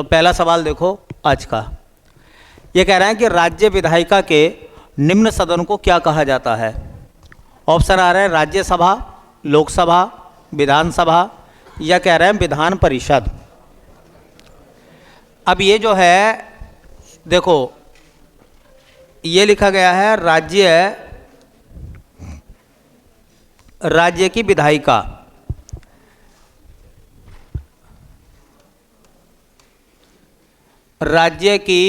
तो पहला सवाल देखो आज का। ये कह रहा है कि राज्य विधायिका के निम्न सदन को क्या कहा जाता है। ऑप्शन आ रहा है राज्यसभा, लोकसभा, विधानसभा, या कह रहे हैं विधान परिषद। अब ये जो है देखो, ये लिखा गया है राज्य की विधायिका। राज्य की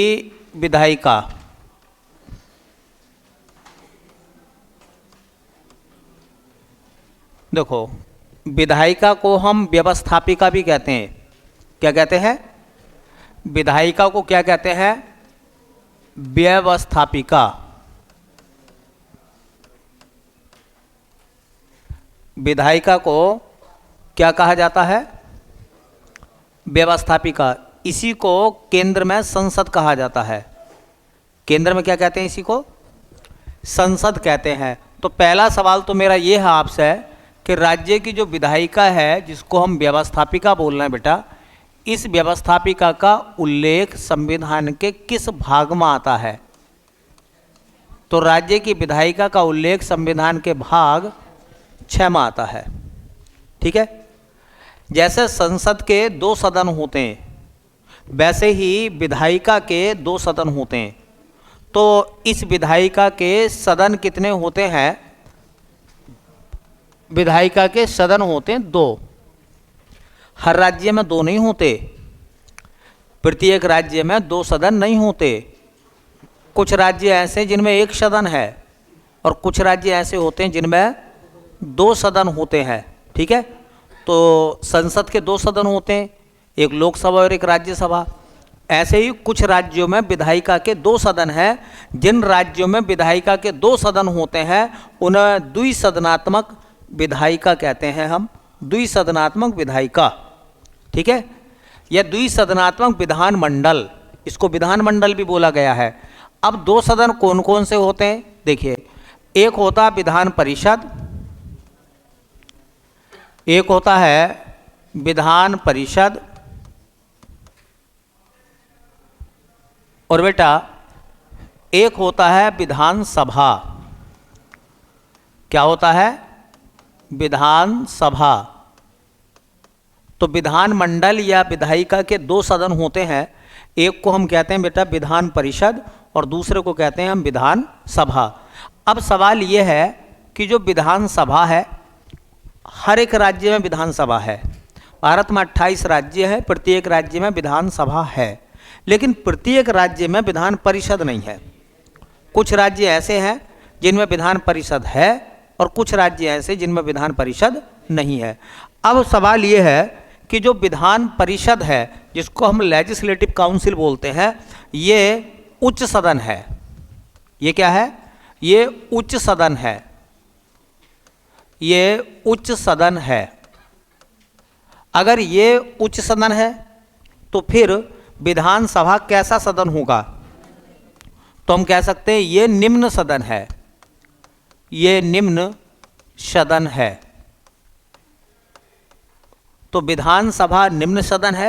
विधायिका देखो, विधायिका को हम व्यवस्थापिका भी कहते हैं। क्या कहते हैं? विधायिका को क्या कहते हैं? व्यवस्थापिका। विधायिका को क्या कहा जाता है? व्यवस्थापिका। इसी को केंद्र में संसद कहा जाता है। केंद्र में क्या कहते हैं? इसी को संसद कहते हैं। तो पहला सवाल तो मेरा ये है आपसे कि राज्य की जो विधायिका है, जिसको हम व्यवस्थापिका बोल रहे हैं बेटा, इस व्यवस्थापिका का उल्लेख संविधान के किस भाग में आता है? तो राज्य की विधायिका का उल्लेख संविधान के भाग 6 में आता है। ठीक है। जैसे संसद के 2 सदन होते हैं, वैसे ही विधायिका के 2 सदन होते हैं। तो इस विधायिका के सदन कितने होते हैं? विधायिका के सदन होते हैं 2। हर राज्य में 2 नहीं होते। प्रत्येक राज्य में 2 सदन नहीं होते। कुछ राज्य ऐसे जिनमें 1 सदन है और कुछ राज्य ऐसे होते हैं जिनमें 2 सदन होते हैं। ठीक है। तो संसद के 2 सदन होते हैं, एक लोकसभा और एक राज्यसभा। ऐसे ही कुछ राज्यों में विधायिका के 2 सदन हैं। जिन राज्यों में विधायिका के 2 सदन होते हैं उन्हें द्विसदनात्मक विधायिका कहते हैं हम। द्विसदनात्मक विधायिका। ठीक है। यह द्विसदनात्मक विधानमंडल, इसको विधानमंडल भी बोला गया है। अब 2 सदन कौन कौन से होते हैं? देखिए, एक होता है विधान परिषद, एक होता है विधान परिषद, और बेटा एक होता है विधानसभा। क्या होता है? विधानसभा। तो विधानमंडल या विधायिका के 2 सदन होते हैं। एक को हम कहते हैं बेटा विधान परिषद और दूसरे को कहते हैं हम विधानसभा। अब सवाल ये है कि जो विधानसभा है, हर एक राज्य में विधानसभा है। भारत में 28 राज्य है, प्रत्येक राज्य में विधानसभा है, लेकिन प्रत्येक राज्य में विधान परिषद नहीं है। कुछ राज्य ऐसे हैं जिनमें विधान परिषद है और कुछ राज्य ऐसे जिनमें विधान परिषद नहीं है। अब सवाल ये है कि जो विधान परिषद है, जिसको हम लेजिस्लेटिव काउंसिल बोलते हैं, ये उच्च सदन है। ये क्या है? ये उच्च सदन है। ये उच्च सदन है। अगर ये उच्च सदन है तो फिर विधानसभा कैसा सदन होगा? तो हम कह सकते हैं ये निम्न सदन है। ये निम्न सदन है। तो विधानसभा निम्न सदन है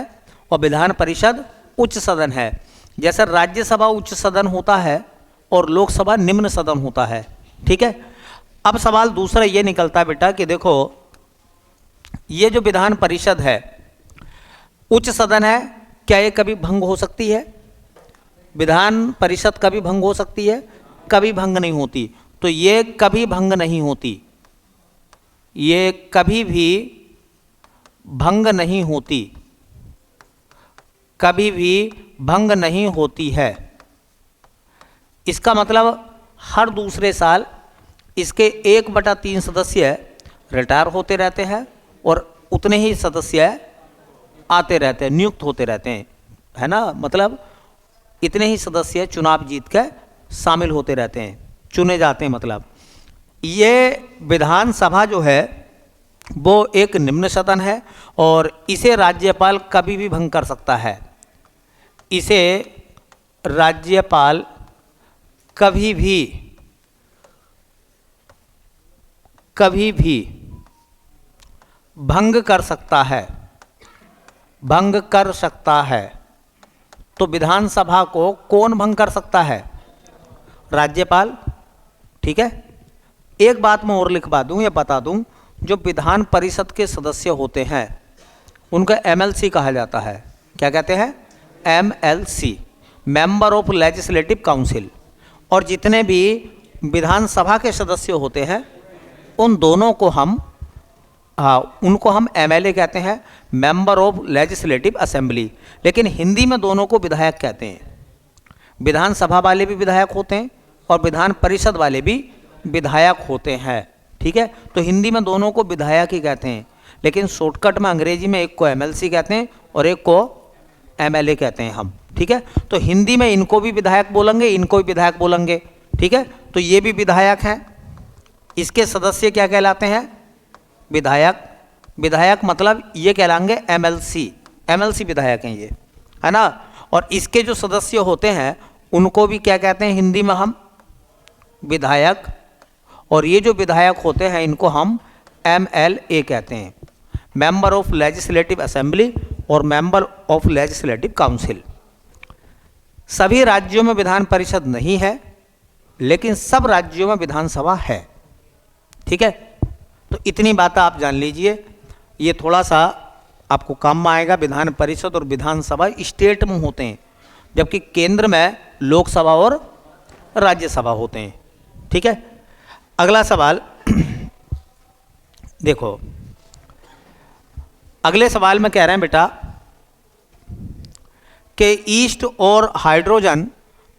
और विधान परिषद उच्च सदन है। जैसे राज्यसभा उच्च सदन होता है और लोकसभा निम्न सदन होता है। ठीक है। अब सवाल दूसरा ये निकलता है बेटा कि देखो, ये जो विधान परिषद है उच्च सदन है, क्या ये कभी भंग हो सकती है? विधान परिषद कभी भंग हो सकती है? कभी भंग नहीं होती। तो ये कभी भंग नहीं होती। ये कभी भी भंग नहीं होती। कभी भी भंग नहीं होती है। इसका मतलब हर दूसरे साल इसके 1/3 सदस्य रिटायर होते रहते हैं और उतने ही सदस्य आते रहते हैं, नियुक्त होते रहते हैं, है ना। मतलब इतने ही सदस्य चुनाव जीत के शामिल होते रहते हैं, चुने जाते हैं। मतलब ये विधानसभा जो है वो एक निम्न सदन है और इसे राज्यपाल कभी भी भंग कर सकता है। इसे राज्यपाल कभी भी भंग कर सकता है। भंग कर सकता है। तो विधानसभा को कौन भंग कर सकता है? राज्यपाल। ठीक है, एक बात मैं और लिखवा दूं या बता दूं, जो विधान परिषद के सदस्य होते हैं उनका एमएलसी कहा जाता है। क्या कहते हैं? MLC, member of legislative council. और जितने भी विधानसभा के सदस्य होते हैं उन दोनों को हम उनको हम एमएलए कहते हैं, मेंबर ऑफ लेजिस्लेटिव असेंबली। लेकिन हिंदी में दोनों को विधायक कहते हैं। विधानसभा वाले भी विधायक होते हैं और विधान परिषद वाले भी विधायक होते हैं। ठीक है, तो हिंदी में दोनों को विधायक ही कहते हैं, लेकिन शॉर्टकट में अंग्रेजी में एक को एमएलसी कहते हैं और एक को एमएलए कहते हैं हम। ठीक है, तो हिंदी में इनको भी विधायक बोलेंगे, इनको भी विधायक बोलेंगे। ठीक है, तो ये भी विधायक हैं। इसके सदस्य क्या कहलाते हैं? विधायक। विधायक मतलब ये कहलाएंगे एमएलसी। एमएलसी विधायक हैं ये, है ना। और इसके जो सदस्य होते हैं उनको भी क्या कहते हैं हिंदी में हम? विधायक। और ये जो विधायक होते हैं इनको हम एमएलए कहते हैं, मेंबर ऑफ लेजिस्लेटिव असेंबली और मेंबर ऑफ लेजिस्लेटिव काउंसिल। सभी राज्यों में विधान परिषद नहीं है, लेकिन सब राज्यों में विधानसभा है। ठीक है, तो इतनी बातें आप जान लीजिए, ये थोड़ा सा आपको काम में आएगा। विधान परिषद और विधानसभा स्टेट में होते हैं, जबकि केंद्र में लोकसभा और राज्यसभा होते हैं। ठीक है, अगला सवाल देखो। अगले सवाल में कह रहे हैं बेटा कि ईस्ट और हाइड्रोजन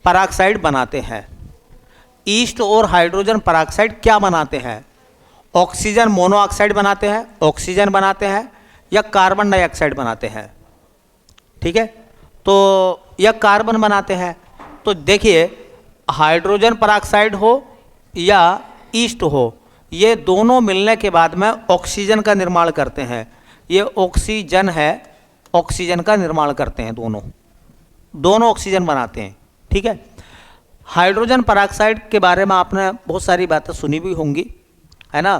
पराक्साइड बनाते हैं। ईस्ट और हाइड्रोजन पराक्साइड क्या बनाते हैं? ऑक्सीजन मोनोऑक्साइड बनाते हैं, ऑक्सीजन बनाते हैं, या कार्बन डाइऑक्साइड बनाते हैं। ठीक है, तो या कार्बन बनाते हैं। तो देखिए, हाइड्रोजन पराक्साइड हो या ईस्ट हो, ये दोनों मिलने के बाद में ऑक्सीजन का निर्माण करते हैं। ये ऑक्सीजन है, ऑक्सीजन का निर्माण करते हैं, दोनों ऑक्सीजन बनाते हैं। ठीक है, हाइड्रोजन पराक्साइड के बारे में आपने बहुत सारी बातें सुनी भी होंगी, है ना।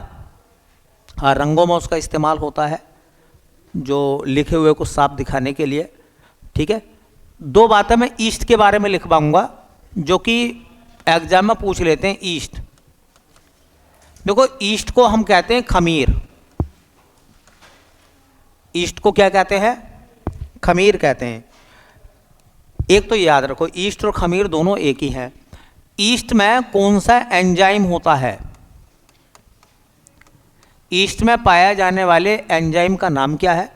हाँ, रंगों में उसका इस्तेमाल होता है, जो लिखे हुए को साफ दिखाने के लिए। ठीक है, दो बातें मैं ईस्ट के बारे में लिखवाऊंगा जो कि एग्जाम में पूछ लेते हैं। ईस्ट, देखो, ईस्ट को हम कहते हैं खमीर। ईस्ट को क्या कहते हैं? खमीर कहते हैं। एक तो याद रखो, ईस्ट और खमीर दोनों एक ही हैं। ईस्ट में कौन सा एंजाइम होता है? ईस्ट में पाया जाने वाले एंजाइम का नाम क्या है?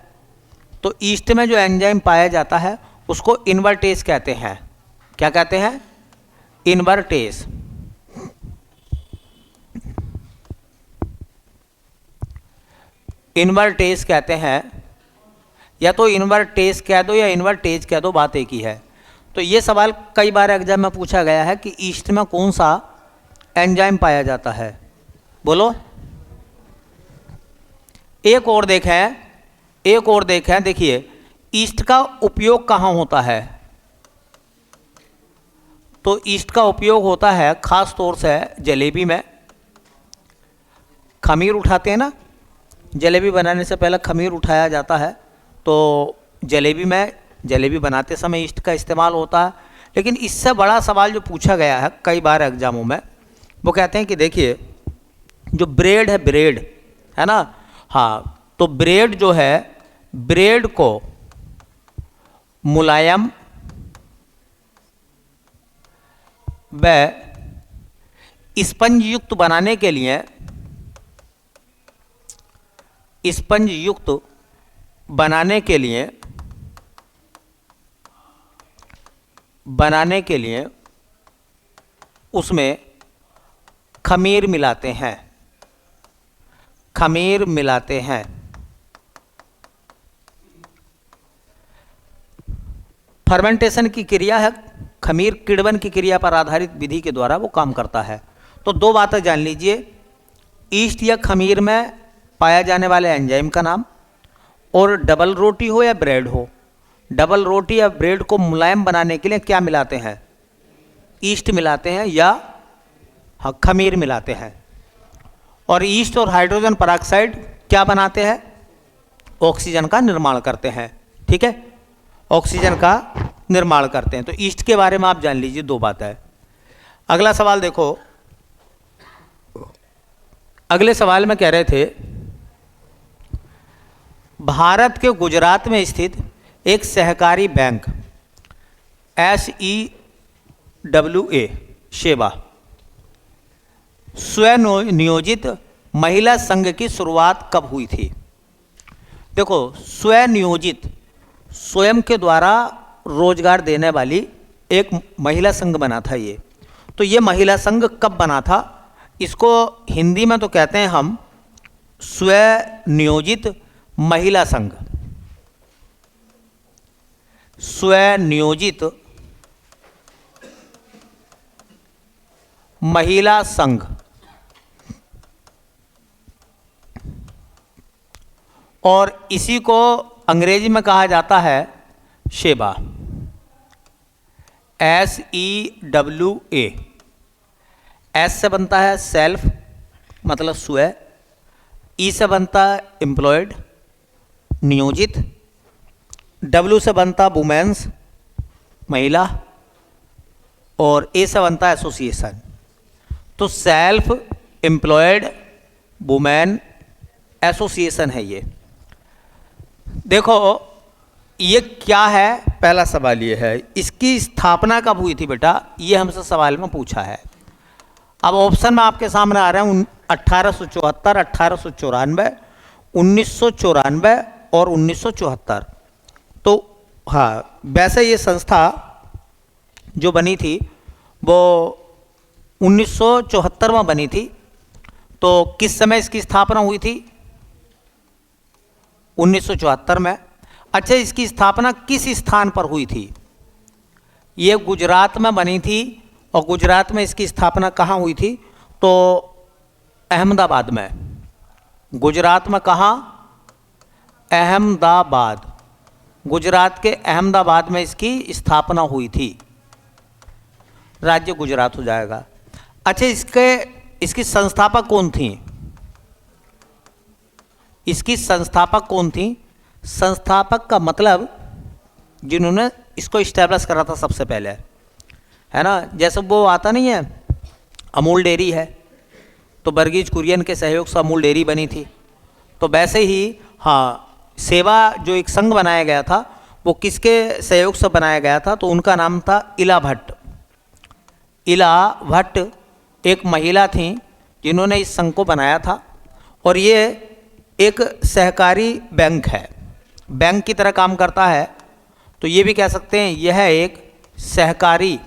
तो ईस्ट में जो एंजाइम पाया जाता है उसको इन्वर्टेज कहते हैं। क्या कहते हैं? इन्वर्टेज। इन्वर्टेज कहते हैं, या तो इन्वर्टेज कह दो या इन्वर्टेज कह दो, बात एक ही है। तो ये सवाल कई बार एग्जाम में पूछा गया है कि ईस्ट में कौन सा एंजाइम पाया जाता है, बोलो। एक और देखें, देखिए, ईस्ट का उपयोग कहाँ होता है? तो ईस्ट का उपयोग होता है खास तौर से जलेबी में। खमीर उठाते हैं ना, जलेबी बनाने से पहले खमीर उठाया जाता है, तो जलेबी बनाते समय ईस्ट का इस्तेमाल होता है। लेकिन इससे बड़ा सवाल जो पूछा गया है कई बार एग्जामों में, वो कहते हैं कि देखिए, जो ब्रेड है, ब्रेड है ना, हाँ, तो ब्रेड जो है, ब्रेड को मुलायम व स्पंज युक्त बनाने के लिए, बनाने के लिए उसमें खमीर मिलाते हैं। फर्मेंटेशन की क्रिया है, खमीर किण्वन की क्रिया पर आधारित विधि के द्वारा वो काम करता है। तो दो बातें जान लीजिए, ईस्ट या खमीर में पाया जाने वाले एंजाइम का नाम, और डबल रोटी हो या ब्रेड हो, डबल रोटी या ब्रेड को मुलायम बनाने के लिए क्या मिलाते हैं? ईस्ट मिलाते हैं या खमीर मिलाते हैं। और ईस्ट और हाइड्रोजन पराक्साइड क्या बनाते हैं? ऑक्सीजन का निर्माण करते हैं। ठीक है, ऑक्सीजन का निर्माण करते हैं। तो ईस्ट के बारे में आप जान लीजिए, 2 बात है। अगला सवाल देखो, अगले सवाल में कह रहे थे भारत के गुजरात में स्थित एक सहकारी बैंक SEWA शेबा स्वयं नियोजित महिला संघ की शुरुआत कब हुई थी? देखो, स्वयं नियोजित, स्वयं के द्वारा रोजगार देने वाली एक महिला संघ बना था ये। तो ये महिला संघ कब बना था? इसको हिंदी में तो कहते हैं हम स्वयं नियोजित महिला संघ, स्वयं नियोजित महिला संघ। और इसी को अंग्रेजी में कहा जाता है शेबा, SEWA। एस से बनता है सेल्फ, मतलब स्वयं। ई से बनता है एम्प्लॉयड, नियोजित। W से बनता वुमेन्स, महिला। और ए से बनता है एसोसिएशन। तो सेल्फ एम्प्लॉयड वुमेन एसोसिएशन है ये। देखो ये क्या है, पहला सवाल ये है, इसकी स्थापना कब हुई थी बेटा, ये हमसे सवाल में पूछा है। अब ऑप्शन में आपके सामने आ रहे हैं 1874, 1894, 1994 और 1974। तो हाँ, वैसे ये संस्था जो बनी थी वो 1974 में बनी थी। तो किस समय इसकी स्थापना हुई थी? 1974 में। अच्छा, इसकी स्थापना किस स्थान पर हुई थी? ये गुजरात में बनी थी। और गुजरात में इसकी स्थापना कहाँ हुई थी? तो अहमदाबाद में। गुजरात में कहाँ? अहमदाबाद। गुजरात के अहमदाबाद में इसकी स्थापना हुई थी। राज्य गुजरात हो जाएगा। अच्छा, इसकी संस्थापक कौन थी? इसकी संस्थापक कौन थी? संस्थापक का मतलब जिन्होंने इसको इस्टेब्लिश करा था सबसे पहले, है ना। जैसे वो आता नहीं है, अमूल डेयरी है, तो वर्गीज कुरियन के सहयोग से अमूल डेयरी बनी थी। तो वैसे ही हाँ, सेवा जो एक संघ बनाया गया था वो किसके सहयोग से बनाया गया था? तो उनका नाम था इला भट्ट। इला भट्ट एक महिला थी जिन्होंने इस संघ को बनाया था। और ये एक सहकारी बैंक है, बैंक की तरह काम करता है। तो ये भी कह सकते हैं यह एक सहकारी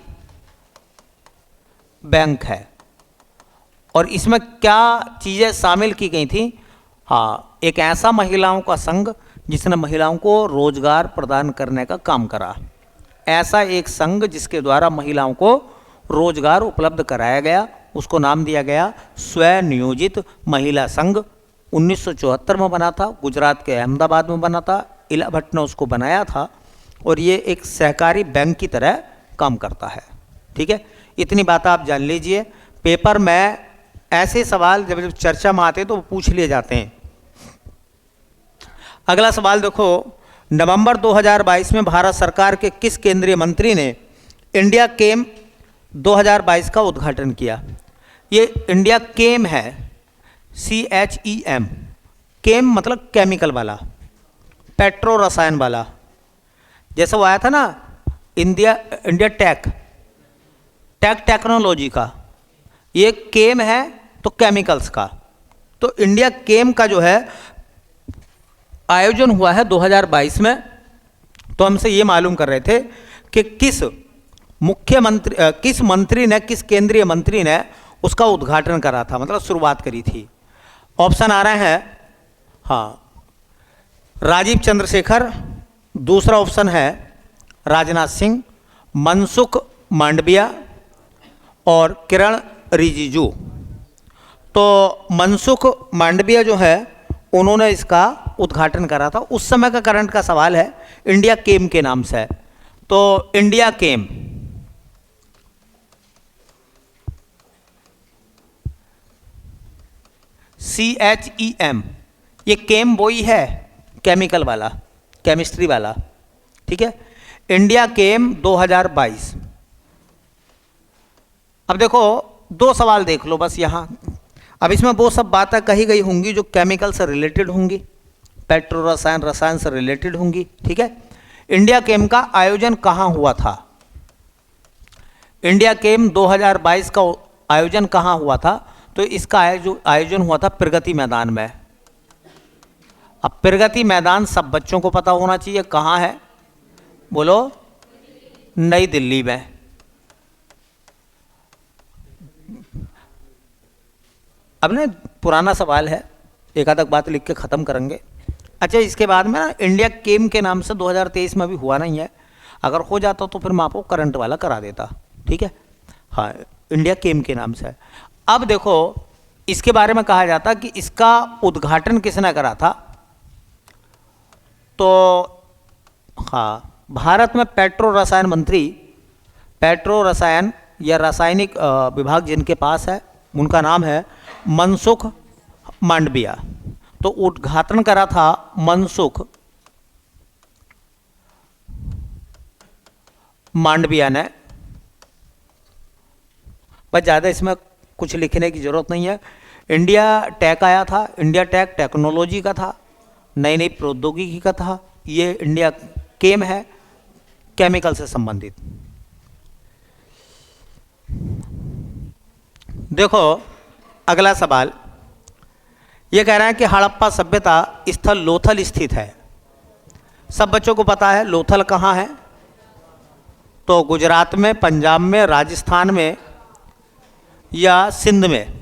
बैंक है। और इसमें क्या चीज़ें शामिल की गई थी? हाँ, एक ऐसा महिलाओं का संघ जिसने महिलाओं को रोजगार प्रदान करने का काम करा। ऐसा एक संघ जिसके द्वारा महिलाओं को रोजगार उपलब्ध कराया गया, उसको नाम दिया गया स्वयं नियोजित महिला संघ। 1974 में बना था, गुजरात के अहमदाबाद में बना था। इला भट्ट ने उसको बनाया था। और ये एक सहकारी बैंक की तरह काम करता है। ठीक है, इतनी बात आप जान लीजिए। पेपर में ऐसे सवाल जब चर्चा में आते हैं तो वो पूछ लिए जाते हैं। अगला सवाल देखो, नवंबर 2022 में भारत सरकार के किस केंद्रीय मंत्री ने इंडिया केम 2022 का उद्घाटन किया? ये इंडिया केम है, CHEM। केम मतलब केमिकल वाला, पेट्रो रसायन वाला। जैसे वो आया था ना इंडिया टेक्नोलॉजी का, ये केम है तो केमिकल्स का। तो इंडिया केम का जो है आयोजन हुआ है 2022 में। तो हमसे ये मालूम कर रहे थे कि किस मंत्री ने, किस केंद्रीय मंत्री ने उसका उद्घाटन करा था, मतलब शुरुआत करी थी। ऑप्शन आ रहे हैं, हाँ, राजीव चंद्रशेखर। दूसरा ऑप्शन है राजनाथ सिंह, मनसुख मांडविया और किरण रिजिजू। तो मनसुख मांडविया जो है उन्होंने इसका उद्घाटन करा था। उस समय का करंट का सवाल है, इंडिया केम के नाम से है। तो इंडिया केम CHEM, ये केम वही है केमिकल वाला, केमिस्ट्री वाला। ठीक है, इंडिया केम 2022। अब देखो दो सवाल देख लो बस यहाँ। अब इसमें वो सब बातें कही गई होंगी जो केमिकल से रिलेटेड होंगी, पेट्रो रसायन, रसायन से रिलेटेड होंगी, ठीक है। इंडिया केम का आयोजन कहाँ हुआ था? इंडिया केम 2022 का आयोजन कहाँ हुआ था? तो इसका आयोजन हुआ था प्रगति मैदान में। अब प्रगति मैदान सब बच्चों को पता होना चाहिए कहाँ है, बोलो, नई दिल्ली में। अब ना पुराना सवाल है, एक आध बात लिख के ख़त्म करेंगे। अच्छा, इसके बाद में ना इंडिया केम के नाम से 2023 में भी हुआ नहीं है, अगर हो जाता तो फिर मैं आपको करंट वाला करा देता, ठीक है। हाँ, इंडिया केम के नाम से। अब देखो इसके बारे में कहा जाता कि इसका उद्घाटन किसने करा था? तो हाँ, भारत में पेट्रो रसायन मंत्री, पेट्रो रसायन या रासायनिक विभाग जिनके पास है उनका नाम है मनसुख मांडविया। तो उद्घाटन करा था मनसुख मांडविया ने। बस ज़्यादा इसमें कुछ लिखने की ज़रूरत नहीं है। इंडिया टेक आया था, इंडिया टेक टेक्नोलॉजी का था, नई नई प्रौद्योगिकी का था। ये इंडिया केम है, केमिकल से संबंधित। देखो अगला सवाल ये कह रहा है कि हड़प्पा सभ्यता स्थल लोथल स्थित है। सब बच्चों को पता है लोथल कहाँ है, तो गुजरात में, पंजाब में, राजस्थान में या सिंध में।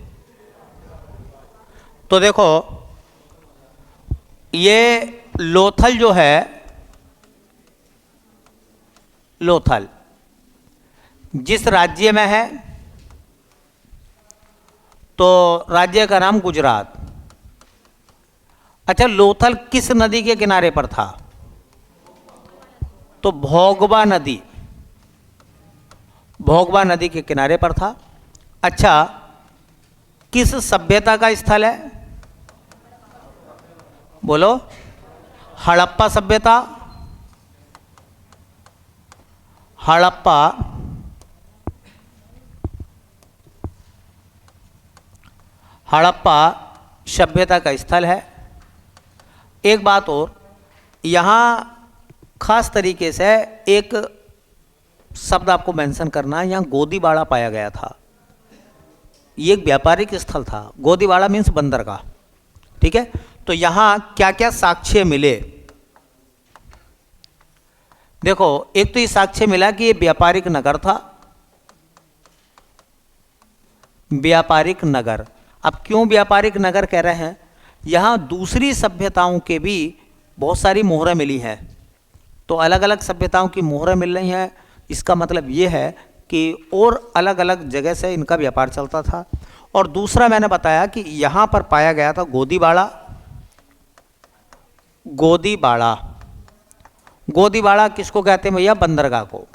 तो देखो ये लोथल जो है, लोथल जिस राज्य में है, तो राज्य का नाम गुजरात। अच्छा, लोथल किस नदी के किनारे पर था? तो भोगवा नदी, भोगवा नदी के किनारे पर था। अच्छा, किस सभ्यता का स्थल है? बोलो, हड़प्पा सभ्यता। हड़प्पा हड़प्पा सभ्यता का स्थल है। एक बात और, यहाँ खास तरीके से एक शब्द आपको मेंशन करना है, यहाँ गोदीबाड़ा पाया गया था। ये एक व्यापारिक स्थल था। गोदीबाड़ा मीन्स बंदरगाह, ठीक है। तो यहाँ क्या क्या साक्ष्य मिले? देखो, एक तो ये साक्ष्य मिला कि ये व्यापारिक नगर था, व्यापारिक नगर। अब क्यों व्यापारिक नगर कह रहे हैं? यहाँ दूसरी सभ्यताओं के भी बहुत सारी मोहरें मिली हैं। तो अलग अलग सभ्यताओं की मोहरें मिल रही हैं, इसका मतलब ये है कि और अलग अलग जगह से इनका व्यापार चलता था। और दूसरा मैंने बताया कि यहाँ पर पाया गया था गोदीबाड़ा। गोदीबाड़ा, गोदीबाड़ा किसको कहते हैं भैया? बंदरगाह को।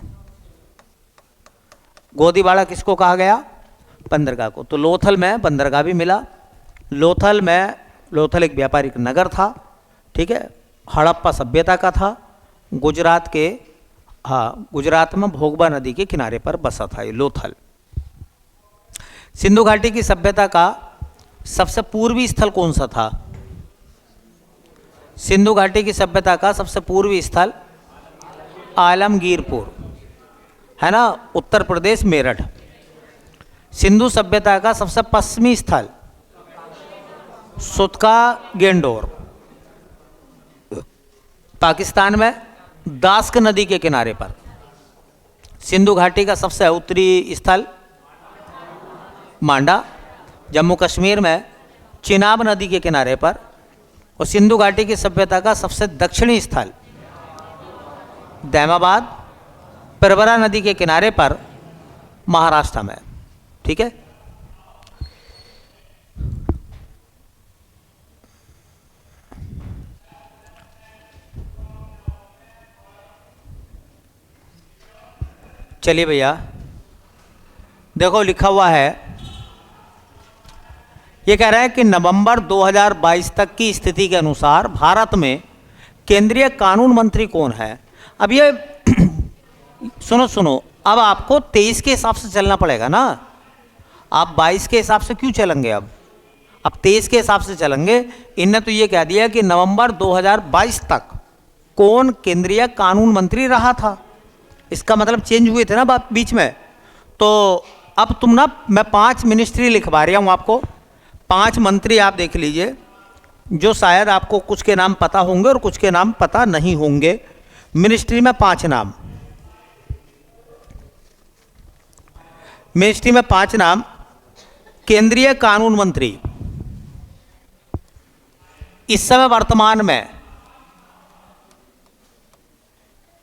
गोदीबाड़ा किसको कहा गया? बंदरगाह को। तो लोथल में बंदरगाह भी मिला। लोथल में, लोथल एक व्यापारिक नगर था, ठीक है, हड़प्पा सभ्यता का था, गुजरात के, हाँ, गुजरात में भोगवा नदी के किनारे पर बसा था ये लोथल। सिंधु घाटी की सभ्यता का सबसे पूर्वी स्थल कौन सा था? सिंधु घाटी की सभ्यता का सबसे पूर्वी स्थल आलमगीरपुर है ना, उत्तर प्रदेश, मेरठ। सिंधु सभ्यता का सबसे पश्चिमी स्थल सुतका गेंडोर, पाकिस्तान में, दास्क नदी के किनारे पर। सिंधु घाटी का सबसे उत्तरी स्थल मांडा, जम्मू कश्मीर में, चिनाब नदी के किनारे पर। और सिंधु घाटी की सभ्यता का सबसे दक्षिणी स्थल दैमाबाद, परवरा नदी के किनारे पर, महाराष्ट्र में, ठीक है। चलिए भैया, देखो लिखा हुआ है, ये कह रहा है कि नवंबर 2022 तक की स्थिति के अनुसार भारत में केंद्रीय कानून मंत्री कौन है? अब ये सुनो सुनो, अब आपको 23 के हिसाब से चलना पड़ेगा ना। आप 22 के हिसाब से क्यों चलेंगे? अब 23 के हिसाब से चलेंगे। इनने तो ये कह दिया कि नवंबर 2022 तक कौन केंद्रीय कानून मंत्री रहा था। इसका मतलब चेंज हुए थे ना बात बीच में। तो अब तुम ना, मैं 5 मिनिस्ट्री लिखवा रहा हूँ आपको, 5 मंत्री आप देख लीजिए, जो शायद आपको कुछ के नाम पता होंगे और कुछ के नाम पता नहीं होंगे। मिनिस्ट्री में 5 नाम, मिनिस्ट्री में 5 नाम। केंद्रीय कानून मंत्री इस समय वर्तमान में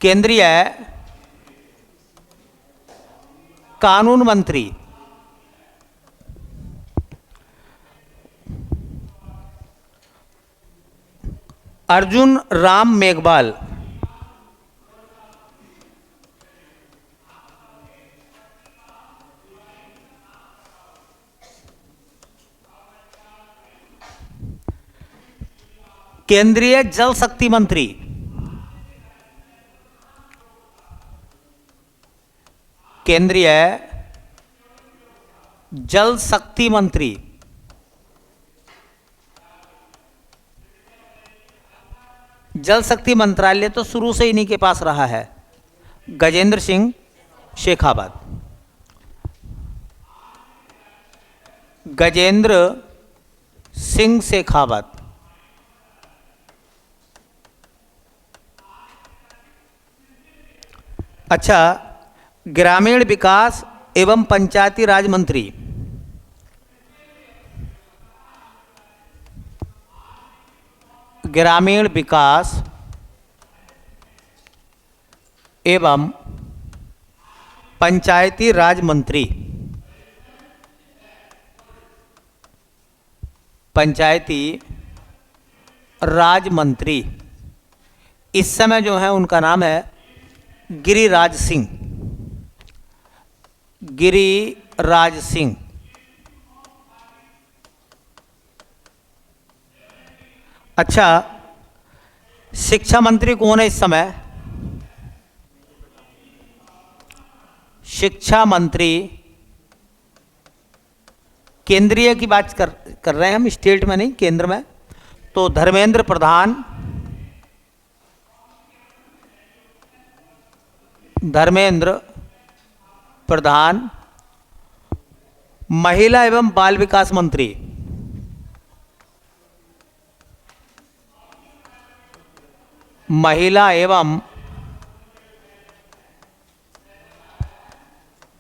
केंद्रीय कानून मंत्री अर्जुन राम मेघवाल। केंद्रीय जल शक्ति मंत्री केंद्रीय जल शक्ति मंत्री जल शक्ति मंत्रालय तो शुरू से इन्हीं के पास रहा है, गजेंद्र सिंह शेखावत। गजेंद्र सिंह शेखावत। अच्छा, ग्रामीण विकास एवं पंचायती राज मंत्री ग्रामीण विकास एवं पंचायती राज मंत्री पंचायती राज मंत्री इस समय जो है उनका नाम है गिरिराज सिंह। गिरिराज सिंह। अच्छा, शिक्षा मंत्री कौन है इस समय? शिक्षा मंत्री केंद्रीय की बात कर रहे हैं हम, स्टेट में नहीं, केंद्र में। तो धर्मेंद्र प्रधान। धर्मेंद्र प्रधान। महिला एवं बाल विकास मंत्री महिला एवं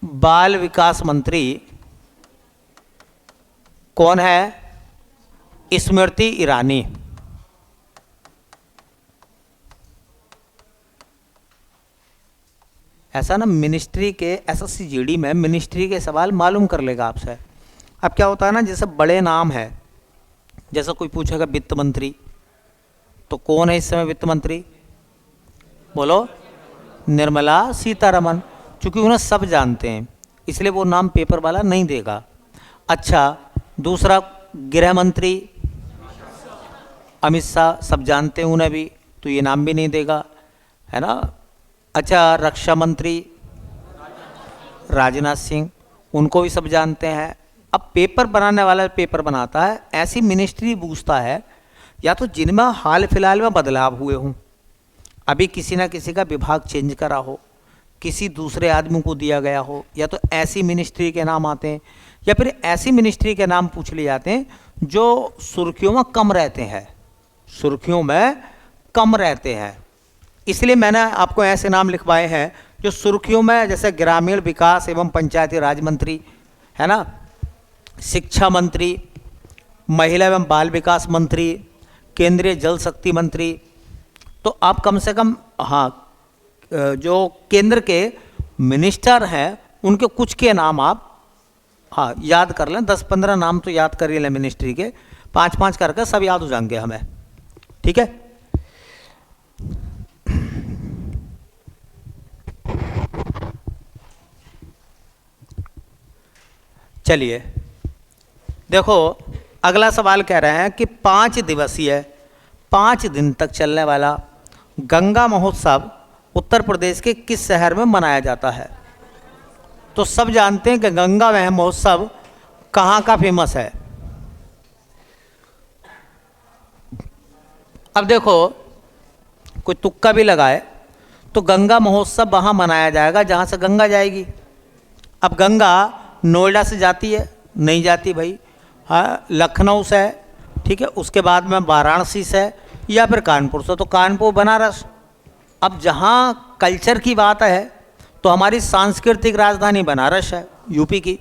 बाल विकास मंत्री कौन है? स्मृति ईरानी। ऐसा ना मिनिस्ट्री के एसएससी जीडी में मिनिस्ट्री के सवाल मालूम कर लेगा आपसे। अब क्या होता है ना, जैसे बड़े नाम है, जैसा कोई पूछेगा वित्त मंत्री, तो कौन है इस समय वित्त मंत्री? बोलो, निर्मला सीतारमण। चूंकि उन्हें सब जानते हैं इसलिए वो नाम पेपर वाला नहीं देगा। अच्छा, दूसरा गृह मंत्री अमित शाह, सब जानते हैं उन्हें भी, तो ये नाम भी नहीं देगा, है ना। अच्छा, रक्षा मंत्री राजनाथ सिंह, उनको भी सब जानते हैं। अब पेपर बनाने वाला पेपर बनाता है, ऐसी मिनिस्ट्री पूछता है या तो जिनमें हाल फिलहाल में बदलाव हुए हों, अभी किसी ना किसी का विभाग चेंज करा हो, किसी दूसरे आदमी को दिया गया हो, या तो ऐसी मिनिस्ट्री के नाम आते हैं, या फिर ऐसी मिनिस्ट्री के नाम पूछ लिए जाते हैं जो सुर्खियों में कम रहते हैं, सुर्खियों में कम रहते हैं। इसलिए मैंने आपको ऐसे नाम लिखवाए हैं जो सुर्खियों में, जैसे ग्रामीण विकास एवं पंचायती राज मंत्री, है ना, शिक्षा मंत्री, महिला एवं बाल विकास मंत्री, केंद्रीय जल शक्ति मंत्री। तो आप कम से कम, हाँ, जो केंद्र के मिनिस्टर हैं उनके कुछ के नाम आप, हाँ, याद कर लें। 10-15 नाम तो याद कर ही लें मिनिस्ट्री के, 5-5 करके सब याद हो जाएंगे हमें, ठीक है। चलिए देखो, अगला सवाल कह रहे हैं कि 5 दिवसीय 5 दिन तक चलने वाला गंगा महोत्सव उत्तर प्रदेश के किस शहर में मनाया जाता है? तो सब जानते हैं कि गंगा महोत्सव कहाँ का फेमस है। अब देखो, कोई तुक्का भी लगाए तो गंगा महोत्सव वहाँ मनाया जाएगा जहाँ से गंगा जाएगी। अब गंगा नोएडा से जाती है? नहीं जाती भाई। हाँ, लखनऊ से है, ठीक है, उसके बाद में वाराणसी से या फिर कानपुर से, तो कानपुर बनारस। अब जहाँ कल्चर की बात है तो हमारी सांस्कृतिक राजधानी बनारस है, यूपी की।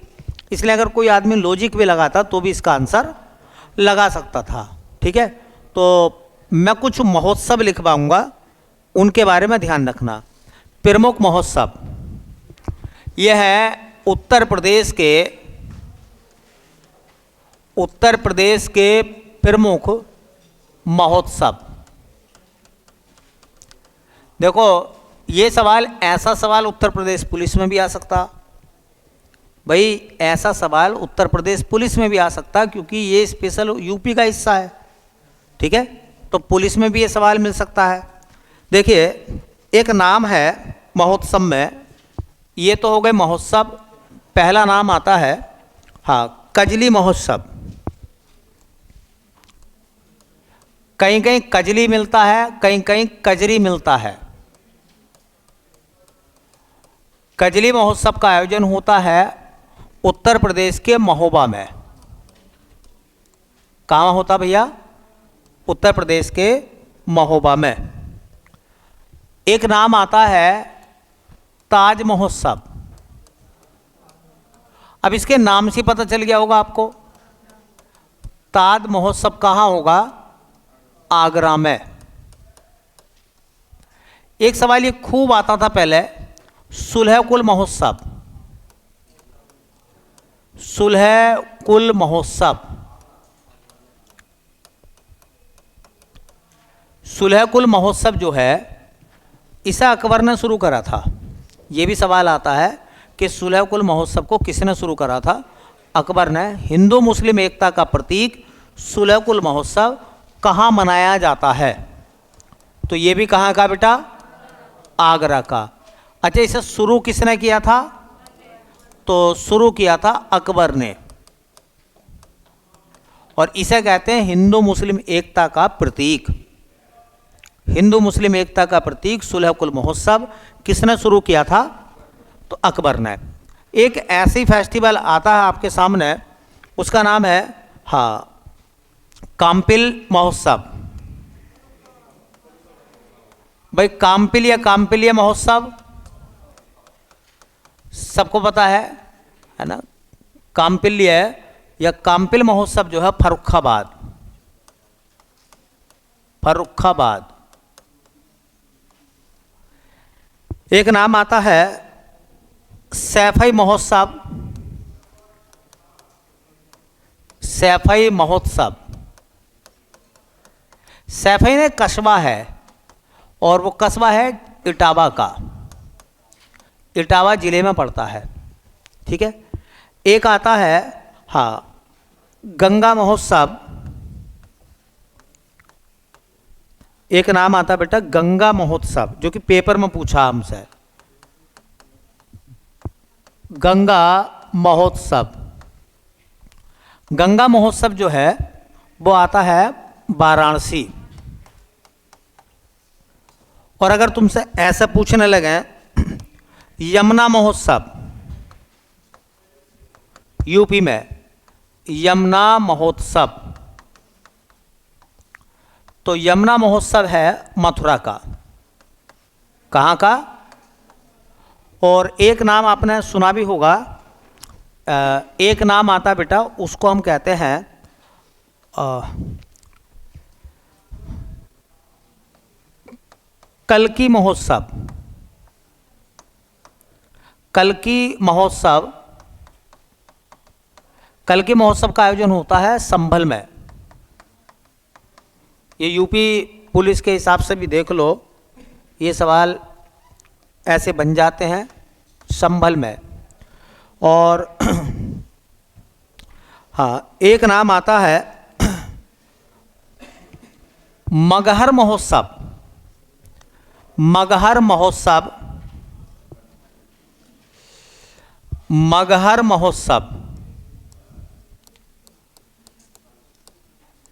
इसलिए अगर कोई आदमी लॉजिक भी लगाता तो भी इसका आंसर लगा सकता था, ठीक है। तो मैं कुछ महोत्सव लिखवाऊंगा, उनके बारे में ध्यान रखना। प्रमुख महोत्सव, यह है उत्तर प्रदेश के प्रमुख महोत्सव। देखो, ये सवाल, ऐसा सवाल उत्तर प्रदेश पुलिस में भी आ सकता भाई, ऐसा सवाल उत्तर प्रदेश पुलिस में भी आ सकता, क्योंकि ये स्पेशल यूपी का हिस्सा है, ठीक है। तो पुलिस में भी ये सवाल मिल सकता है। देखिए, एक नाम है महोत्सव में, ये तो हो गए महोत्सव। पहला नाम आता है, हाँ, कजली महोत्सव। कहीं कहीं कजली मिलता है, कहीं कहीं कजरी मिलता है। कजली महोत्सव का आयोजन होता है उत्तर प्रदेश के महोबा में। कहाँ होता भैया? उत्तर प्रदेश के महोबा में। एक नाम आता है ताज महोत्सव। अब इसके नाम से पता चल गया होगा आपको, ताज महोत्सव कहाँ होगा? आगरा में। एक सवाल ये खूब आता था पहले, सुलह कुल महोत्सव। सुलह कुल महोत्सव, सुलह कुल महोत्सव जो है, इसे अकबर ने शुरू करा था। ये भी सवाल आता है कि सुलह कुल महोत्सव को किसने शुरू करा था? अकबर ने। हिंदू मुस्लिम एकता का प्रतीक सुलह कुल महोत्सव कहाँ मनाया जाता है? तो ये भी कहाँ का बेटा? आगरा का। अच्छा, इसे शुरू किसने किया था? तो शुरू किया था अकबर ने, और इसे कहते हैं हिंदू मुस्लिम एकता का प्रतीक। हिंदू मुस्लिम एकता का प्रतीक सुलह कुल महोत्सव किसने शुरू किया था? तो अकबर ने। एक ऐसी फेस्टिवल आता है आपके सामने, उसका नाम है, हाँ, काम्पिल महोत्सव। भाई, काम्पिल्य महोत्सव सबको पता है ना? काम्पिल्य या काम्पिल महोत्सव जो है फर्रुखाबाद। एक नाम आता है सैफई महोत्सव। सैफई महोत्सव, सैफई ने कस्बा है, और वो कस्बा है इटावा का। इटावा जिले में पड़ता है, ठीक है। एक आता है, हाँ, गंगा महोत्सव। एक नाम आता है बेटा गंगा महोत्सव, जो कि पेपर में पूछा हमसे। गंगा महोत्सव, गंगा महोत्सव जो है वो आता है वाराणसी। और अगर तुमसे ऐसा पूछने लगे, यमुना महोत्सव, यूपी में यमुना महोत्सव, तो यमुना महोत्सव है मथुरा का। कहाँ का? और एक नाम आपने सुना भी होगा, एक नाम आता बेटा, उसको हम कहते हैं कल्की महोत्सव। कल्की महोत्सव, कल्की महोत्सव का आयोजन होता है संभल में। ये यूपी पुलिस के हिसाब से भी देख लो, ये सवाल ऐसे बन जाते हैं संभल में। और हाँ, एक नाम आता है मगहर महोत्सव। मगहर महोत्सव, मगहर महोत्सव,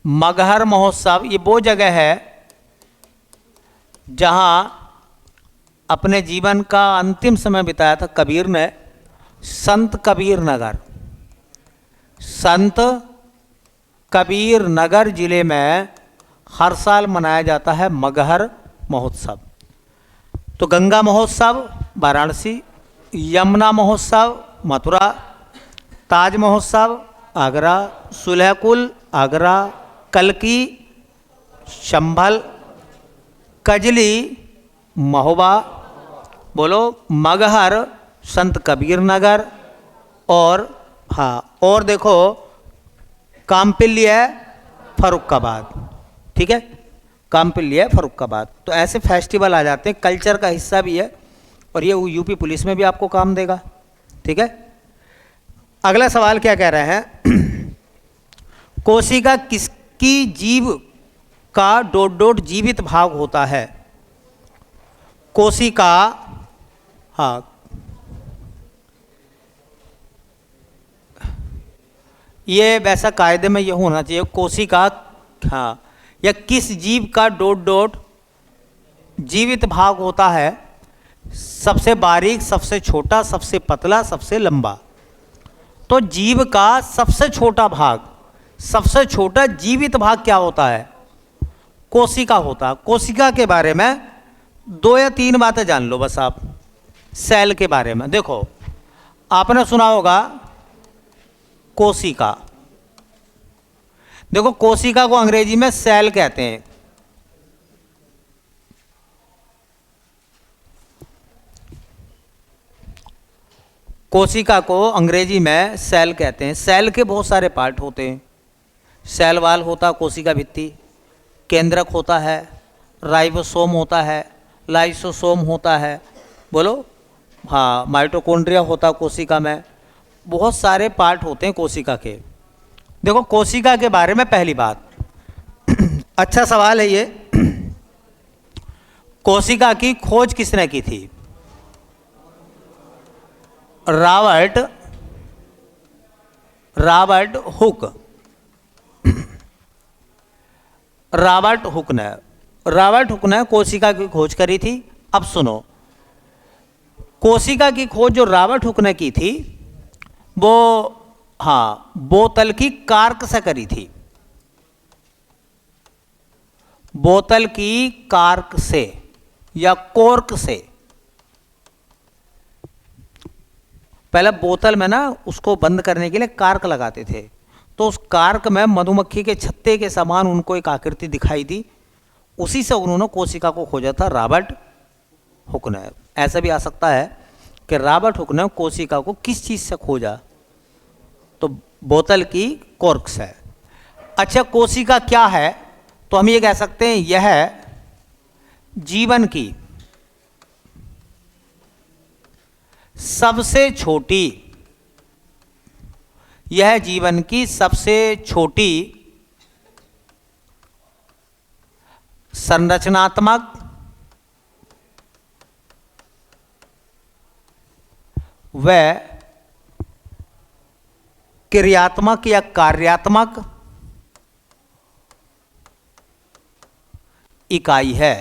मगहर महोत्सव ये वो जगह है जहाँ अपने जीवन का अंतिम समय बिताया था कबीर ने। संत कबीर नगर, संत कबीर नगर जिले में हर साल मनाया जाता है मगहर महोत्सव। तो गंगा महोत्सव वाराणसी, यमुना महोत्सव मथुरा, ताज महोत्सव आगरा, सुलहकुल आगरा, कल्की संभल, कजली महोबा, बोलो मगहर संत कबीर नगर, और हाँ और देखो कामपिल्य है फर्रुखाबाद, ठीक है, कामपिल्य है फर्रुखाबाद। तो ऐसे फेस्टिवल आ जाते हैं, कल्चर का हिस्सा भी है, और ये यूपी पुलिस में भी आपको काम देगा, ठीक है। अगला सवाल क्या कह रहे हैं, कोशिका किसकी जीव का डोट डोट जीवित भाग होता है? कोशिका, हाँ ये वैसा कायदे में ये होना चाहिए, कोशिका, हाँ, या किस जीव का डोट डोट जीवित भाग होता है? सबसे बारीक, सबसे छोटा, सबसे पतला, सबसे लंबा। तो जीव का सबसे छोटा भाग, सबसे छोटा जीवित भाग क्या होता है? कोशिका होता है। कोशिका के बारे में 2 या 3 बातें जान लो बस आप। सेल के बारे में देखो, आपने सुना होगा कोशिका, देखो कोशिका को अंग्रेजी में सेल कहते हैं। कोशिका को अंग्रेजी में सेल कहते हैं। सेल के बहुत सारे पार्ट होते हैं। सेल वाल होता, कोशिका भित्ति, केंद्रक होता है, राइबोसोम होता है, लाइसोसोम होता है, बोलो हाँ, माइटोकॉन्ड्रिया होता कोशिका में, बहुत सारे पार्ट होते हैं कोशिका के। देखो कोशिका के बारे में पहली बात अच्छा सवाल है ये, कोशिका की खोज किसने की थी? रॉबर्ट हुक, रॉबर्ट हुक ने कोशिका की खोज करी थी। अब सुनो, कोशिका की खोज जो रॉबर्ट हुक ने की थी वो हाँ बोतल की कार्क से करी थी। बोतल की कार्क से या कॉर्क से। पहले बोतल में ना उसको बंद करने के लिए कार्क लगाते थे, तो उस कार्क में मधुमक्खी के छत्ते के समान उनको एक आकृति दिखाई दी, उसी से उन्होंने कोशिका को खोजा था रॉबर्ट हुक ने। ऐसा भी आ सकता है कि रॉबर्ट हुक ने कोशिका को किस चीज़ से खोजा, तो बोतल की कॉर्क से। अच्छा कोशिका क्या है? तो हम ये कह सकते हैं यह जीवन की सबसे छोटी, यह जीवन की सबसे छोटी संरचनात्मक व क्रियात्मक या कार्यात्मक इकाई है।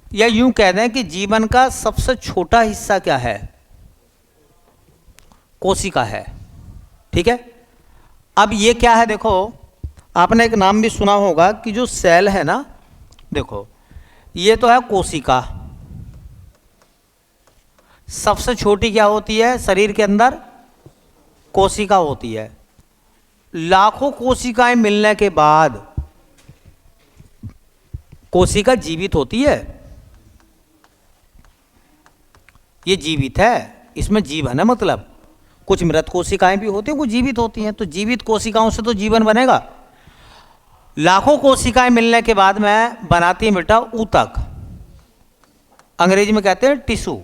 या यूं कह दें कि जीवन का सबसे छोटा हिस्सा क्या है? कोशिका है, ठीक है। अब ये क्या है? देखो आपने एक नाम भी सुना होगा कि जो सेल है ना, देखो ये तो है कोशिका। सबसे छोटी क्या होती है शरीर के अंदर? कोशिका होती है। लाखों कोशिकाएं मिलने के बाद कोशिका जीवित होती है। ये जीवित है, इसमें जीवन है, मतलब कुछ मृत कोशिकाएं भी होती हैं, कुछ जीवित होती हैं। तो जीवित कोशिकाओं से तो जीवन बनेगा। लाखों कोशिकाएं मिलने के बाद में बनाती है बेटा ऊतक, अंग्रेजी में कहते हैं टिश्यू।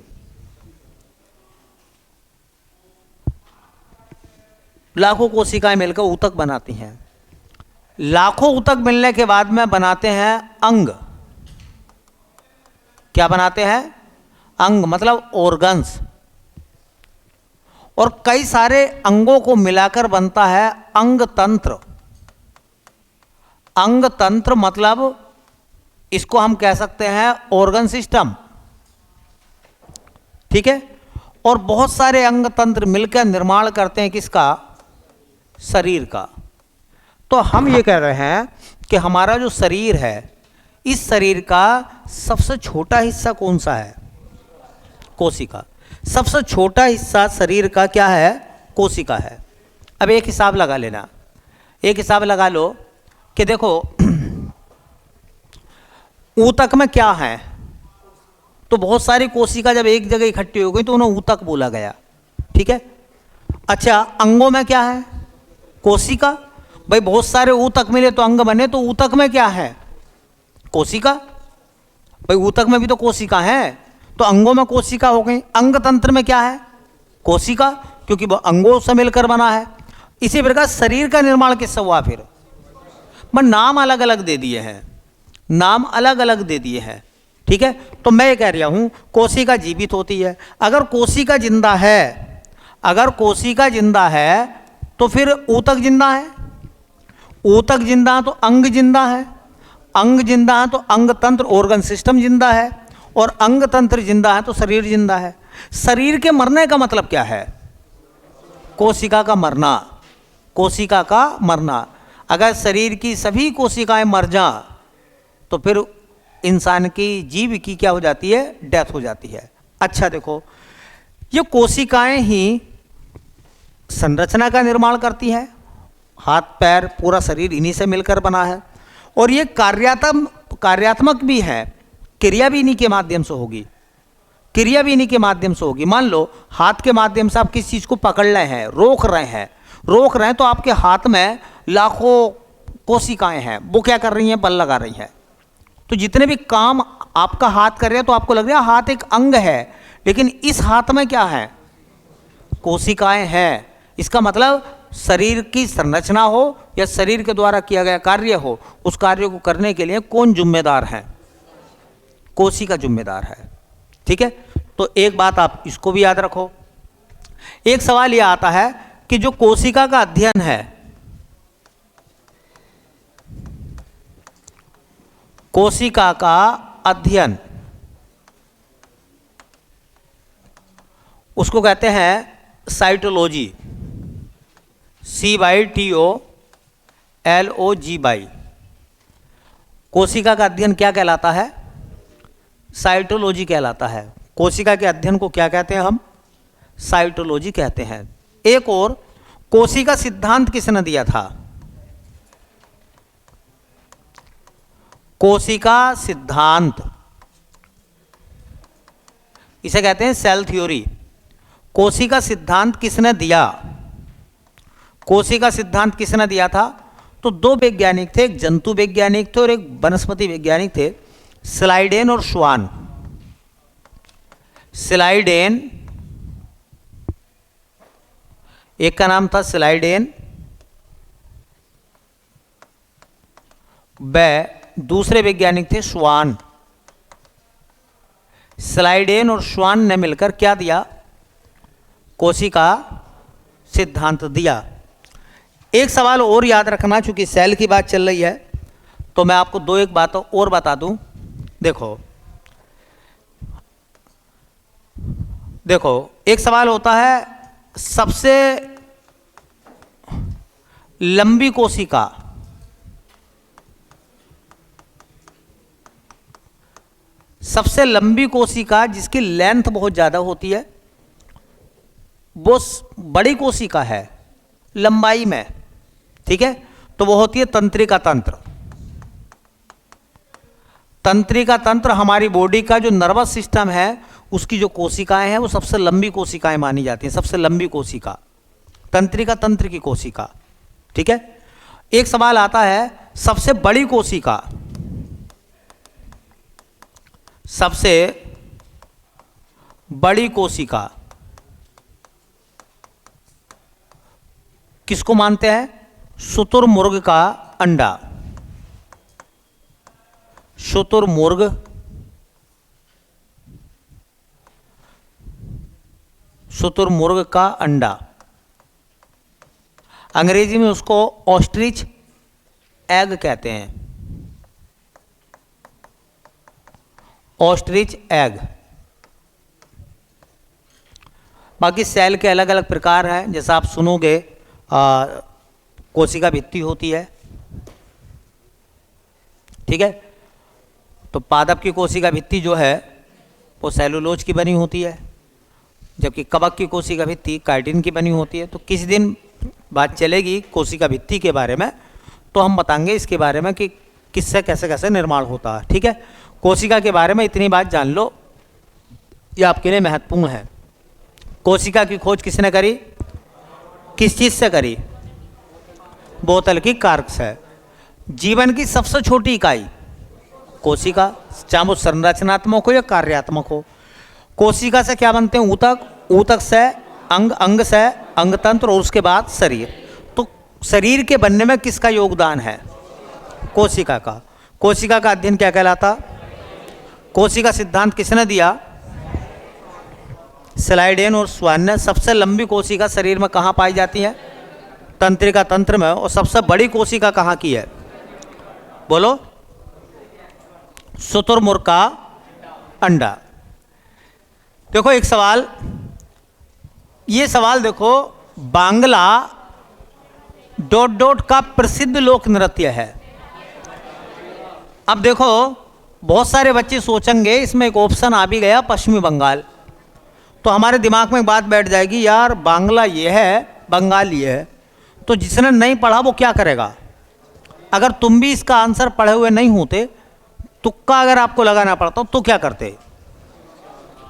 लाखों कोशिकाएं मिलकर ऊतक बनाती हैं। लाखों ऊतक मिलने के बाद में बनाते हैं अंग। क्या बनाते हैं? अंग, मतलब ऑर्गन्स। और कई सारे अंगों को मिलाकर बनता है अंग तंत्र। अंग तंत्र मतलब इसको हम कह सकते हैं ऑर्गन सिस्टम, ठीक है। और बहुत सारे अंग तंत्र मिलकर निर्माण करते हैं किसका? शरीर का। तो हम ये कह रहे हैं कि हमारा जो शरीर है, इस शरीर का सबसे छोटा हिस्सा कौन सा है? कोशिका। सबसे छोटा हिस्सा शरीर का क्या है? कोशिका है। अब एक हिसाब लगा लेना, एक हिसाब लगा लो कि देखो ऊतक में क्या है, तो बहुत सारी कोशिका जब एक जगह इकट्ठी हो गई तो उन्हें ऊतक बोला गया, ठीक है। अच्छा, अंगों में क्या है? कोशिका। भाई बहुत सारे ऊतक मिले तो अंग बने, तो ऊतक में क्या है? कोशिका। भाई ऊतक में भी तो कोशिका है, तो अंगों में कोशिका हो गई। अंग तंत्र में क्या है? कोशिका, क्योंकि वह अंगों से मिलकर बना है। इसी प्रकार शरीर का निर्माण किससे हुआ फिर? मैं नाम अलग अलग दे दिए हैं, नाम अलग अलग दे दिए हैं, ठीक है। तो मैं ये कह रहा हूं कोशिका जीवित होती है। अगर कोशिका जिंदा है, अगर कोशिका जिंदा है तो फिर ऊतक जिंदा है, ऊतक जिंदा है तो अंग जिंदा है, अंग जिंदा है तो अंग तंत्र ऑर्गन सिस्टम जिंदा है, और अंग तंत्र जिंदा है तो शरीर जिंदा है। शरीर के मरने का मतलब क्या है? कोशिका का मरना, कोशिका का मरना। अगर शरीर की सभी कोशिकाएं मर जाएं तो फिर इंसान की, जीव की क्या हो जाती है? डेथ हो जाती है। अच्छा देखो, ये कोशिकाएं ही संरचना का निर्माण करती हैं। हाथ पैर पूरा शरीर इन्हीं से मिलकर बना है, और ये कार्यात्मक भी है। क्रिया भी इन्हीं के माध्यम से होगी, क्रिया भी इन्हीं के माध्यम से होगी। मान लो हाथ के माध्यम से आप किसी चीज़ को पकड़ रहे हैं, रोक रहे हैं, तो आपके हाथ में लाखों कोशिकाएं हैं, वो क्या कर रही हैं? बल लगा रही हैं। तो जितने भी काम आपका हाथ कर रहे हैं तो आपको लग रहा है हाथ एक अंग है, लेकिन इस हाथ में क्या है? कोशिकाएं हैं। इसका मतलब शरीर की संरचना हो या शरीर के द्वारा किया गया कार्य हो, उस कार्य को करने के लिए कौन जिम्मेदार है? कोशिका जिम्मेदार है, ठीक है। तो एक बात आप इसको भी याद रखो। एक सवाल यह आता है कि जो कोशिका का अध्ययन है, कोशिका का अध्ययन, उसको कहते हैं साइटोलॉजी, CYTOLOGY। कोशिका का अध्ययन क्या कहलाता है? साइटोलॉजी कहलाता है। कोशिका के अध्ययन को क्या कहते हैं हम? साइटोलॉजी कहते हैं। एक और, कोशिका सिद्धांत किसने दिया था? कोशिका सिद्धांत, इसे कहते हैं सेल थ्योरी। कोशिका सिद्धांत किसने दिया? कोशिका सिद्धांत किसने दिया था? तो दो वैज्ञानिक थे, एक जंतु वैज्ञानिक थे और एक वनस्पति वैज्ञानिक थे, स्लाइडेन और श्वान। स्लाइडेन, एक का नाम था स्लाइडेन, व दूसरे वैज्ञानिक थे श्वान। स्लाइडेन और श्वान ने मिलकर क्या दिया? कोशिका सिद्धांत दिया। एक सवाल और याद रखना, चूंकि सेल की बात चल रही है तो मैं आपको दो एक बातों और बता दूं। देखो एक सवाल होता है, सबसे लंबी कोशिका, सबसे लंबी कोशिका जिसकी लेंथ बहुत ज़्यादा होती है, वो बड़ी कोशिका है लंबाई में, ठीक है। तो वो होती है तंत्रिका तंत्र। तंत्रिका तंत्र हमारी बॉडी का जो नर्वस सिस्टम है, उसकी जो कोशिकाएं हैं वो सबसे लंबी कोशिकाएं मानी जाती हैं। सबसे लंबी कोशिका तंत्रिका तंत्र की कोशिका, ठीक है। एक सवाल आता है, सबसे बड़ी कोशिका, सबसे बड़ी कोशिका किसको मानते हैं? शुतुरमुर्ग का अंडा, शुतुरमुर्ग, शुतुरमुर्ग का अंडा, अंग्रेजी में उसको ऑस्ट्रिच एग कहते हैं, ऑस्ट्रिच एग। बाकी सेल के अलग अलग प्रकार हैं, जैसा आप सुनोगे कोशिका भित्ति होती है, ठीक है। तो पादप की कोशिका भित्ति जो है वो सेलुलोज की बनी होती है, जबकि कवक की कोशिका भित्ति काइटिन की बनी होती है। तो किसी दिन बात चलेगी कोशिका भित्ति के बारे में, तो हम बताएंगे इसके बारे में कि किससे कैसे कैसे निर्माण होता है, ठीक है। कोशिका के बारे में इतनी बात जान लो, ये आपके लिए महत्वपूर्ण है। कोशिका की खोज किसने करी, किस चीज़ से करी, बोतल की कार्क से। जीवन की सबसे छोटी इकाई कोशिका, चाहे वो संरचनात्मक हो या कार्यात्मक हो। कोशिका से क्या बनते हैं, ऊतक, ऊतक से अंग, अंग से अंगतंत्र और उसके बाद शरीर। तो शरीर के बनने में किसका योगदान है, कोशिका का। कोशिका का अध्ययन क्या कहलाता, कोशिका सिद्धांत किसने दिया, स्लाइडेन और स्वान ने। सबसे लंबी कोशिका शरीर में कहाँ पाई जाती है, तंत्रिका तंत्र में। और सबसे बड़ी कोशिका कहाँ की है, बोलो, शुतुरमुर्ग का अंडा। देखो एक सवाल, ये सवाल देखो, बांग्ला ... का प्रसिद्ध लोक नृत्य है। अब देखो बहुत सारे बच्चे सोचेंगे इसमें एक ऑप्शन आ भी गया पश्चिमी बंगाल, तो हमारे दिमाग में एक बात बैठ जाएगी, यार बांग्ला ये है, बंगाल ये है। तो जिसने नहीं पढ़ा वो क्या करेगा, अगर तुम भी इसका आंसर पढ़े हुए नहीं होते, तुक्का अगर आपको लगाना पड़ता तो क्या करते,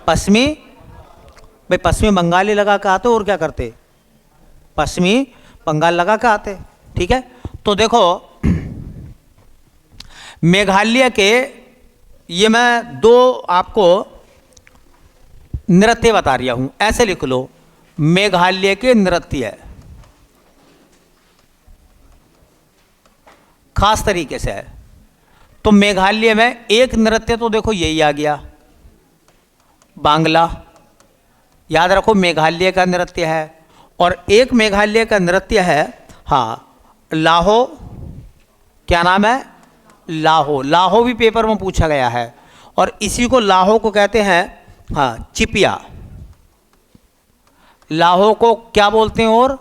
पश्चिमी, भाई पश्चिमी बंगाल ही लगा के आते और क्या करते, पश्चिमी बंगाल लगा के आते, ठीक है। तो देखो मेघालय के, ये मैं दो आपको नृत्य बता रहा हूं, ऐसे लिख लो, मेघालय के नृत्य खास तरीके से है। तो मेघालय में एक नृत्य तो देखो यही आ गया, बांग्ला, याद रखो मेघालय का नृत्य है। और एक मेघालय का नृत्य है, हाँ, लाहो, क्या नाम है, लाहो। लाहो भी पेपर में पूछा गया है, और इसी को लाहो को कहते हैं, हाँ, चिपिया। लाहो को क्या बोलते हैं, और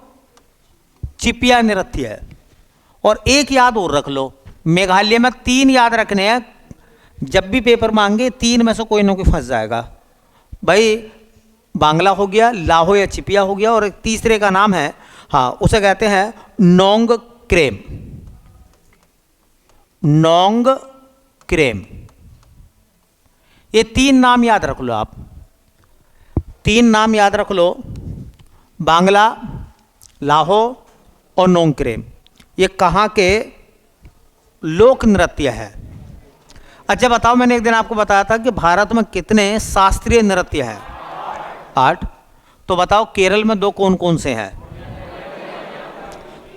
चिपिया नृत्य है। और एक याद और रख लो, मेघालय में 3 याद रखने हैं, जब भी पेपर मांगे 3 में से कोई ना कोई फंस जाएगा भाई। बांग्ला हो गया, लाहो या चिपिया हो गया, और एक तीसरे का नाम है, हाँ, उसे कहते हैं नोंग क्रेम, नोंग क्रेम। ये 3 नाम याद रख लो आप, 3 नाम याद रख लो, बांग्ला, लाहो और नोंग क्रेम। ये कहाँ के लोक नृत्य है। अच्छा बताओ, मैंने एक दिन आपको बताया था कि भारत में कितने शास्त्रीय नृत्य हैं, 8। तो बताओ केरल में 2 कौन कौन से हैं,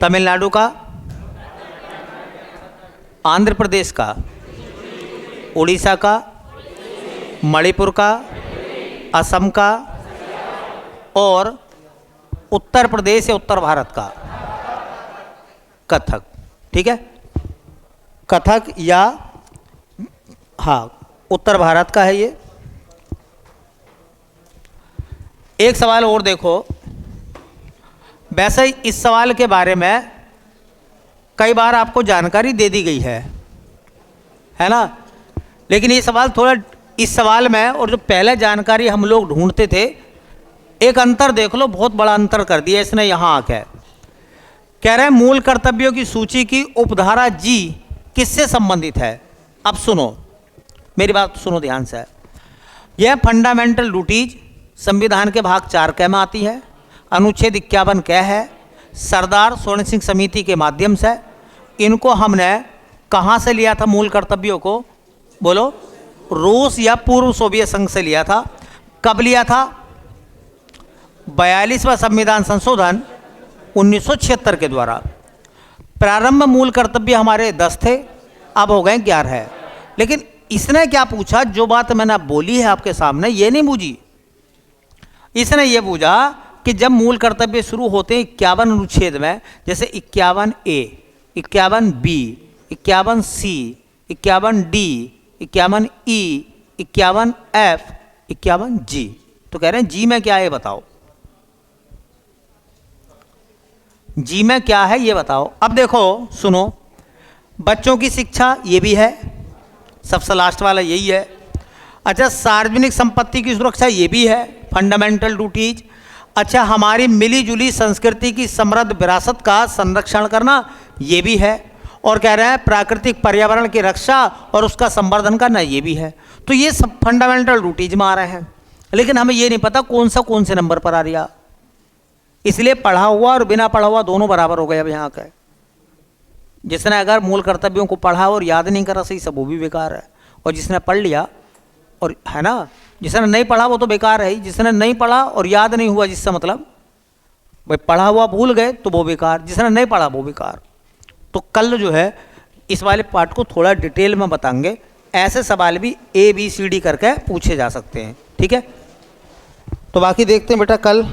तमिलनाडु का, आंध्र प्रदेश का, उड़ीसा का, मणिपुर का, असम का, और उत्तर प्रदेश या उत्तर भारत का कथक, ठीक है। कथक या, हाँ, उत्तर भारत का है ये। एक सवाल और देखो, वैसे इस सवाल के बारे में कई बार आपको जानकारी दे दी गई है ना, लेकिन ये सवाल थोड़ा, इस सवाल में और जो पहले जानकारी हम लोग ढूंढते थे, एक अंतर देख लो, बहुत बड़ा अंतर कर दिया इसने यहाँ आके। कह रहे हैं मूल कर्तव्यों की सूची की उपधारा जी किससे संबंधित है। अब सुनो, मेरी बात सुनो ध्यान से। यह फंडामेंटल ड्यूटीज संविधान के भाग 4 क में आती है, अनुच्छेद 51 क है, सरदार स्वर्ण सिंह समिति के माध्यम से। इनको हमने कहाँ से लिया था मूल कर्तव्यों को, बोलो, रूस या पूर्व सोवियत संघ से लिया था। कब लिया था, 42वां संविधान संशोधन 1976 के द्वारा। प्रारंभ मूल कर्तव्य हमारे 10 थे, अब हो गए 11। लेकिन इसने क्या पूछा, जो बात मैंने बोली है आपके सामने ये नहीं बूझी। इसने ये पूछा कि जब मूल कर्तव्य शुरू होते हैं 51 अनुच्छेद में, जैसे 51A, 51B, 51C, 51D, 51E, 51F, 51G, तो कह रहे हैं जी में क्या है बताओ, जी में क्या है ये बताओ। अब देखो सुनो, बच्चों की शिक्षा ये भी है, सबसे लास्ट वाला यही है। अच्छा, सार्वजनिक संपत्ति की सुरक्षा ये भी है, फंडामेंटल ड्यूटीज। अच्छा, हमारी मिली जुली संस्कृति की समृद्ध विरासत का संरक्षण करना ये भी है। और कह रहे हैं प्राकृतिक पर्यावरण की रक्षा और उसका संवर्धन करना ये भी है। तो ये सब फंडामेंटल ड्यूटीज में आ रहे हैं, लेकिन हमें ये नहीं पता कौन से नंबर पर आ रहा। इसलिए पढ़ा हुआ और बिना पढ़ा हुआ दोनों बराबर हो गए अब यहाँ का। जिसने अगर मूल कर्तव्यों को पढ़ा और याद नहीं करा सही, सब वो भी बेकार है। और जिसने पढ़ लिया और, है ना, जिसने नहीं पढ़ा वो तो बेकार है ही। जिसने नहीं पढ़ा और याद नहीं हुआ, जिससे मतलब भाई पढ़ा हुआ भूल गए तो वो बेकार, जिसने नहीं पढ़ा वो बेकार। तो कल जो है इस वाले पार्ट को थोड़ा डिटेल में बताएंगे। ऐसे सवाल भी ABCD करके पूछे जा सकते हैं, ठीक है। तो बाकी देखते हैं बेटा कल।